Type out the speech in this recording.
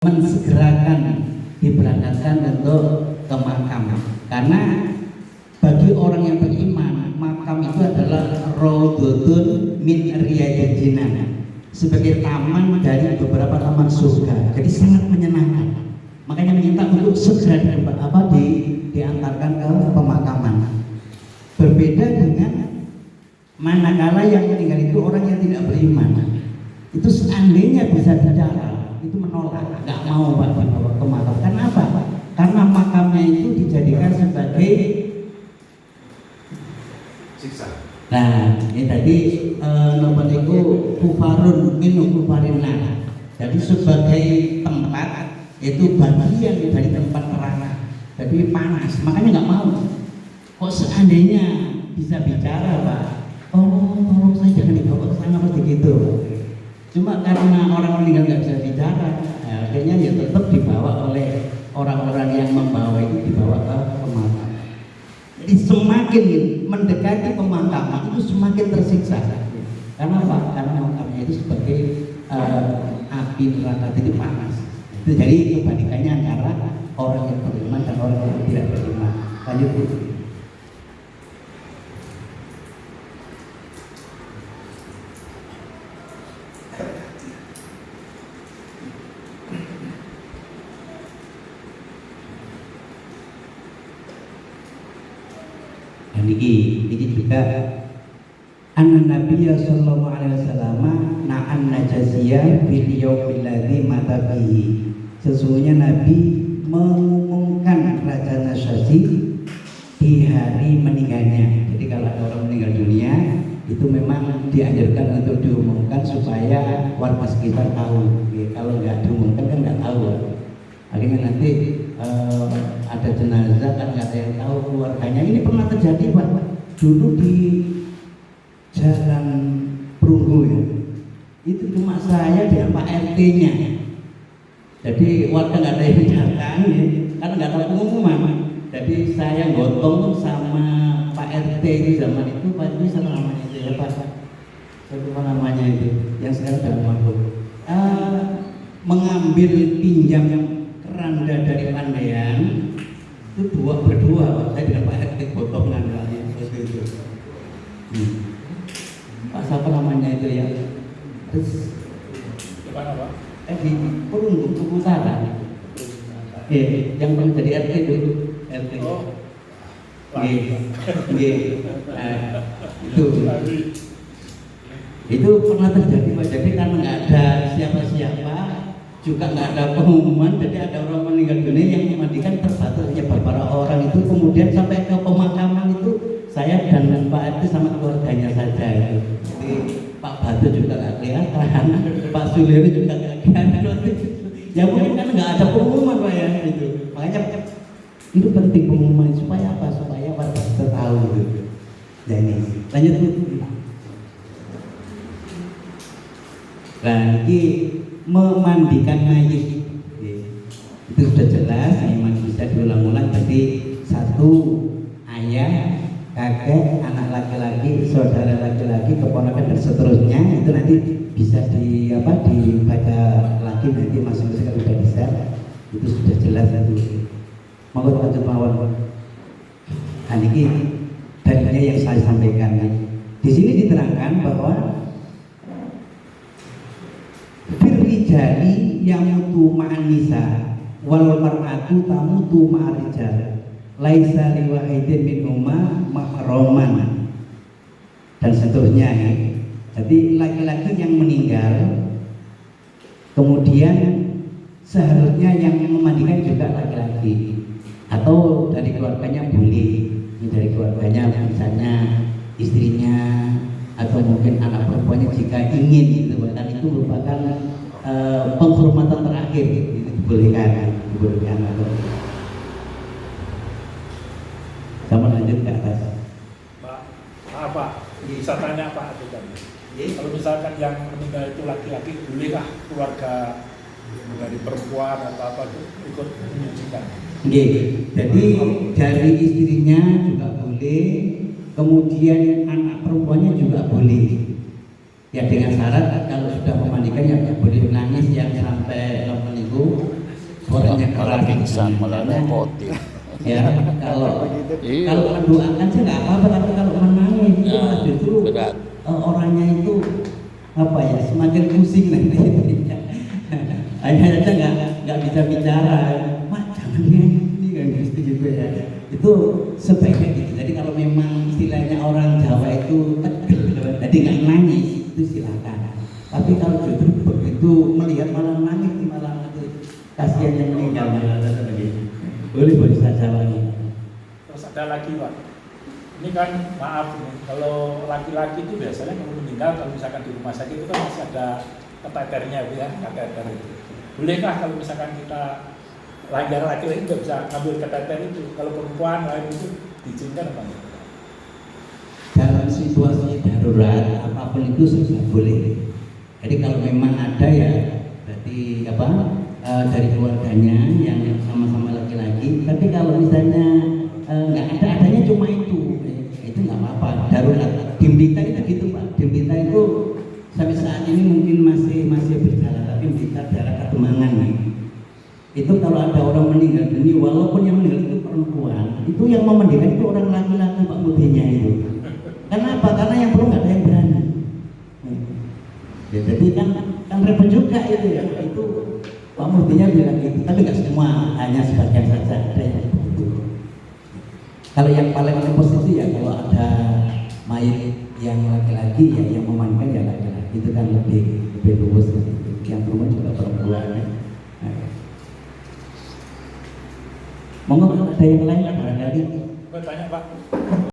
mensegerakan diberangkatkan untuk ke makam, karena bagi orang yang beriman makam itu adalah raudhatun min riyadil jinan, sebagai taman dari beberapa taman surga, jadi sangat menyenangkan. Makanya minta untuk segera diantarkan ke pemakaman. Berbeda dengan manakala yang meninggal itu orang yang tidak beriman, itu seandainya bisa bicara itu menolak, nggak mau Pak dibawa ke makam. Kenapa? Karena makamnya itu dijadikan sebagai siksa. Nah, ini tadi nomor itu kufarun minum kufarinna. Jadi sebagai tempat itu bagian dari tempat neraka. Jadi panas, makanya nggak mau. Kok seandainya bisa bicara Pak, tolong saya jangan dibawa ke sana seperti gitu. Cuma karena orang meninggal nggak bisa bicara, akhirnya ya tetap dibawa oleh orang-orang yang membawa itu, dibawa ke pemakaman. Jadi semakin mendekati pemakaman itu semakin tersiksa. Karena apa? Karena makamnya itu sebagai api neraka, itu panas. Itu jadi kebalikannya antara orang yang beriman dan orang yang tidak beriman. Lanjut Bu. Dan ini juga An-Nabiyya sallallahu alaihi wasallam na'an najaziyah fil yaumil ladzi mata fihi. Sesungguhnya Nabi mengumumkan Raja Najasyi di hari meninggalnya. Jadi kalau ada orang meninggal dunia itu memang dianjurkan untuk diumumkan supaya warga sekitar tahu. Kalau nggak diumumkan kan nggak tahu. Akhirnya nanti ada jenazah kan nggak ada yang tahu keluarganya. Ini pernah terjadi Pak, dulu di Jalan Perunggu ya, itu cuma saya dan Pak RT-nya. Jadi warga nggak ada yang datang ya, karena nggak tahu pengumuman. Jadi saya gotong sama Pak RT di zaman itu, Pak itu sama namanya itu ya Pak, saya lupa namanya itu, yang sekarang sudah mampu mengambil pinjam keranda dari Pandean itu berdua Pak, saya dengan Pak RT gotongan seperti itu. Pak siapa namanya itu ya? Terus Apa? di Perunggu Utara. Yang pernah jadi RT dulu, RT. Oh. Itu pernah terjadi Pak. Jadi karena nggak ada siapa-siapa, juga nggak ada pengumuman, jadi ada orang meninggal dunia yang memandikan terbatas hanya beberapa orang itu. Kemudian sampai ke pemakaman itu saya dan Pak RT sama keluarganya saja. Jadi Pak Batu juga nggak kelihatan, Pak Suliani juga nggak kelihatan. Ya mungkin kan nggak ada pengumuman Pak ya itu. Makanya itu penting pengumuman supaya apa? Supaya warga kita tahu gitu. Ya ini lanjut Bu. Nah ini memandikan mayit itu sudah jelas, memang bisa diulang-ulang. Jadi satu, ayah, kakek, anak laki-laki, saudara laki-laki, keponakan dan seterusnya itu nanti bisa dibaca lagi nanti masing-masing kalau sudah bisa, itu sudah jelas itu. Mau lanjut mawon. Nah ini dalilnya yang saya sampaikan. Di sini diterangkan bahwa firrijali yamutu ma'an nisa wal mar'atu tamutu ma'ar rijal laisa liwahidin minhuma mahroman dan seterusnya ya. Jadi laki-laki yang meninggal kemudian seharusnya yang memandikan juga laki-laki atau dari keluarganya boleh, dari keluarganya misalnya istrinya atau mungkin anak perempuannya jika ingin gitu, bahkan itu merupakan penghormatan terakhir gitu, dibolehkan atau sama lanjut ke atas. Pak, bisa tanya Pak itu kan? Kalau misalkan yang meninggal itu laki-laki, bolehkah keluarga dari perempuan atau apa itu ikut menyucikan? Jadi dari istrinya juga boleh, kemudian anak perempuannya juga boleh. Ya dengan syarat kalau sudah memandikan ya nggak boleh nangis yang sampai lemes itu suaranya malah keras. pingsan, malah Karena, repotin. ya kalau Iya. kalau mendoakan sih nggak apa-apa, tapi kalau menangis itu Nah, justru berat. orangnya itu apa ya semakin pusing nanti. Akhirnya aja nggak bisa bicara. Mak jangan ini kan gitu ya. Itu sebaiknya gitu. Jadi kalau memang istilahnya orang Jawa itu tegel, jadi nggak nangis itu silakan. Tapi kalau justru begitu melihat malah nangis malah kasihan yang meninggal boleh saja lagi. Terus ada lagi Pak, ini kan maaf nih, kalau laki-laki itu biasanya kalau meninggal, kalau misalkan di rumah sakit itu kan masih ada kateternya ya, kateter itu. Bolehkah kalau misalkan kita langgar laki-laki nggak bisa ngambil kateter itu, kalau perempuan lain itu diizinkan apa enggak? Dalam situasi darurat apapun itu sudah boleh. Jadi kalau memang ada ya berarti apa dari keluarganya yang sama-sama laki-laki. Tapi kalau misalnya nggak adanya cuma itu nggak apa-apa. Darurat. Di Blitar itu gitu Pak. Di Blitar itu sampai saat ini mungkin masih berjalan. Tapi Blitar daerah Kademangan nih. Itu kalau ada orang meninggal dunia, walaupun yang meninggal itu perempuan, itu yang memandikan itu orang laki-laki Pak Mudinya itu. Kenapa? Karena yang perlu nggak ada yang berani. Ya, jadi kan repot juga itu ya. Itu Pak Mudinya bilang gitu, tapi nggak semua, hanya sebagian saja ada yang begitu. Kalau yang paling positif ya kalau ada mayat yang laki-laki ya yang memandikan ya laki-laki itu kan lebih luwes. Yang perempuan juga perempuan. Ya. Monggo ada yang lain barangkali. Gue tanya Pak,